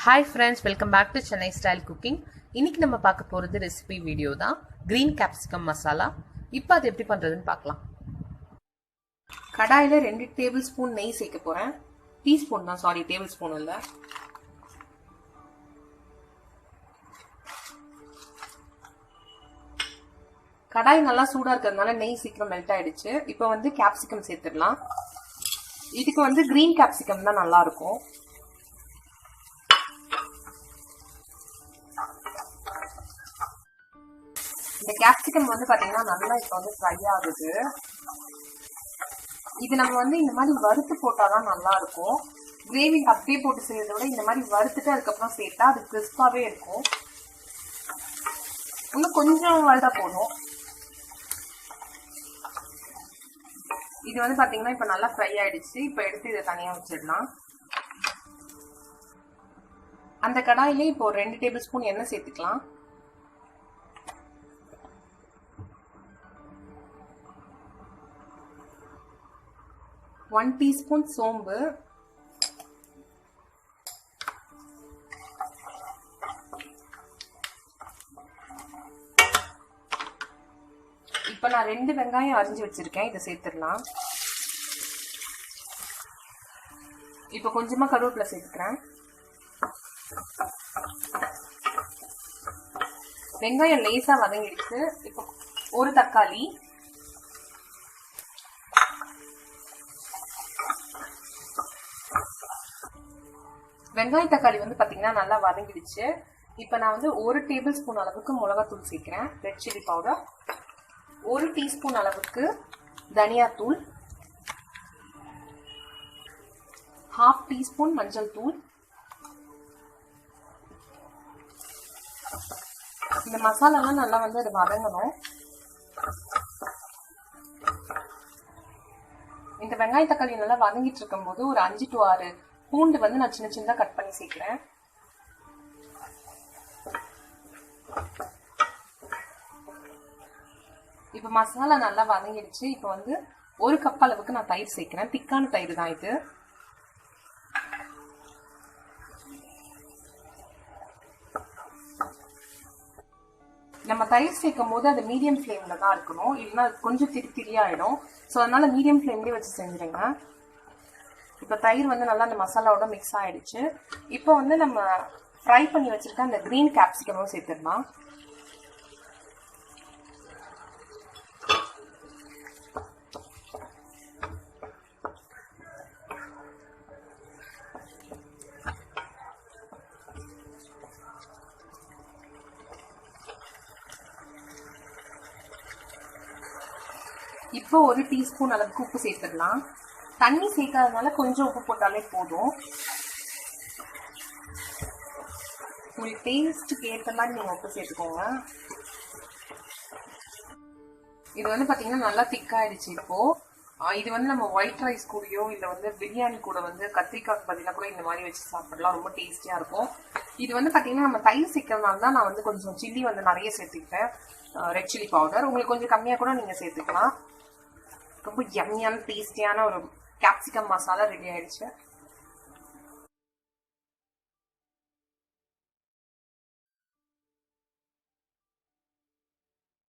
Hi friends, welcome back to Chennai Style Cooking. இன்னைக்கு நம்ம பார்க்க போறது ரெசிபி வீடியோ தான். Green Capsicum Masala. இப்போ அது எப்படி பண்றதுன்னு பார்க்கலாம். கடாயில 2 டேபிள்ஸ்பூன் நெய் சேர்க்க போறேன். டீஸ்பூன் தான், சாரி டேபிள்ஸ்பூன் இல்ல. கடாய் நல்லா சூடா இருக்கிறதுனால நெய் சீக்கிரம் மெல்ட் ஆயிடுச்சு. இப்போ வந்து கேப்சிகம் சேர்த்துடலாம். இதுக்கு வந்து கிரீன் கேப்சிகம் தான் நல்லா இருக்கும். இந்த கேப்சிகம் வந்து பாத்தீங்கன்னா நல்லா இப்போ வந்து ஃப்ரை ஆகுது. இது நம்ம வந்து இந்த மாதிரி வறுத்து போட்டாதான் நல்லா இருக்கும். கிரேவி அப்படியே போட்டு செய்யறத விட இந்த மாதிரி வறுத்துட்டு அதுக்கப்புறம் சேர்த்தா அது கிறிஸ்பாவே இருக்கும். இன்னும் கொஞ்சம் வறுத்தா போதும். இது வந்து பாத்தீங்கன்னா இப்ப நல்லா ஃப்ரை ஆயிடுச்சு. இப்ப எடுத்து இதை தனியா வச்சிடலாம். அந்த கடாயிலே இப்போ 2 டேபிள் ஸ்பூன் எண்ணெய் சேர்த்துக்கலாம். ஒன் டீஸ்பூன் சோம்பு, இப்ப நான் 2 வெங்காயம் அரிஞ்சு வச்சிருக்கேன், இதை சேர்த்துடலாம். இப்ப கொஞ்சமா கருவேப்பிலை சேர்த்துக்கிறேன். வெங்காயம் லேசா வதங்கிடுச்சு. இப்போ ஒரு தக்காளி, வெங்காய தக்காளி வந்து பாத்தீங்கன்னா நல்லா வதங்கிடுச்சு. இப்ப நான் வந்து 1 டேபிள் ஸ்பூன் அளவுக்கு மிளகாத்தூள் சேர்க்கிறேன், ரெட் சில்லி பவுடர். 1 டீஸ்பூன் அளவுக்கு தனியாத்தூள், 1/2 டீஸ்பூன் மஞ்சள் தூள். இந்த மசாலாலாம் நல்லா வந்து அது வதங்கணும். இந்த வெங்காய தக்காளி நல்லா வதங்கிட்டு இருக்கும் போது ஒரு 5 to 6 பூண்டு வந்து நான் சின்ன சின்னதா கட் பண்ணி சேர்க்கிறேன். இப்ப மசாலா நல்லா வதங்கிடுச்சு. இப்ப வந்து 1 கப் அளவுக்கு நான் தயிர் சேர்க்கிறேன். திக்கான தயிர் தான் இது. நம்ம தயிர் சேர்க்கும் போது அது மீடியம் ஃப்ளேம்ல தான் இருக்கணும், இல்லைன்னா கொஞ்சம் திரியாயிடும். ஸோ அதனால மீடியம் ஃப்ளேம்லேயே வச்சு செஞ்சுருங்க. இப்போ தயிர் வந்து நல்லா அந்த மசாலாவோட மிக்ஸ் ஆயிடுச்சு. இப்போ வந்து நம்ம ஃப்ரை பண்ணி வச்சிருக்க அந்த கிரீன் கேப்சிகமும் சேர்த்துடலாம். இப்போ 1 டீஸ்பூன் அளவுக்கு உப்பு சேர்த்துடலாம். தண்ணி சேர்க்காதனால கொஞ்சம் உப்பு போட்டாலே போதும். உங்களுக்கு டேஸ்ட்டுக்கு ஏற்ற மாதிரி நீங்க உப்பு சேர்த்துக்கோங்க. இது வந்து பாத்தீங்கன்னா நல்லா திக்காயிடுச்சு. இப்போ இது வந்து நம்ம ஒயிட் ரைஸ் கூடயோ இல்ல வந்து பிரியாணி கூட வந்து கத்திரிக்காய்க்கு பதிலாக கூட இந்த மாதிரி வச்சு சாப்பிடலாம், ரொம்ப டேஸ்டியா இருக்கும். இது வந்து பாத்தீங்கன்னா நம்ம தயிர் சேர்க்கறதுனால தான் நான் வந்து கொஞ்சம் சில்லி வந்து நிறைய சேர்த்துக்கிட்டேன், ரெட் சில்லி பவுடர். உங்களுக்கு கொஞ்சம் கம்மியா கூட நீங்க சேர்த்துக்கலாம். ரொம்ப யம்மியான டேஸ்டியான ஒரு கேப்சிகம் மசாலா ரெடி ஆயிடுச்சு.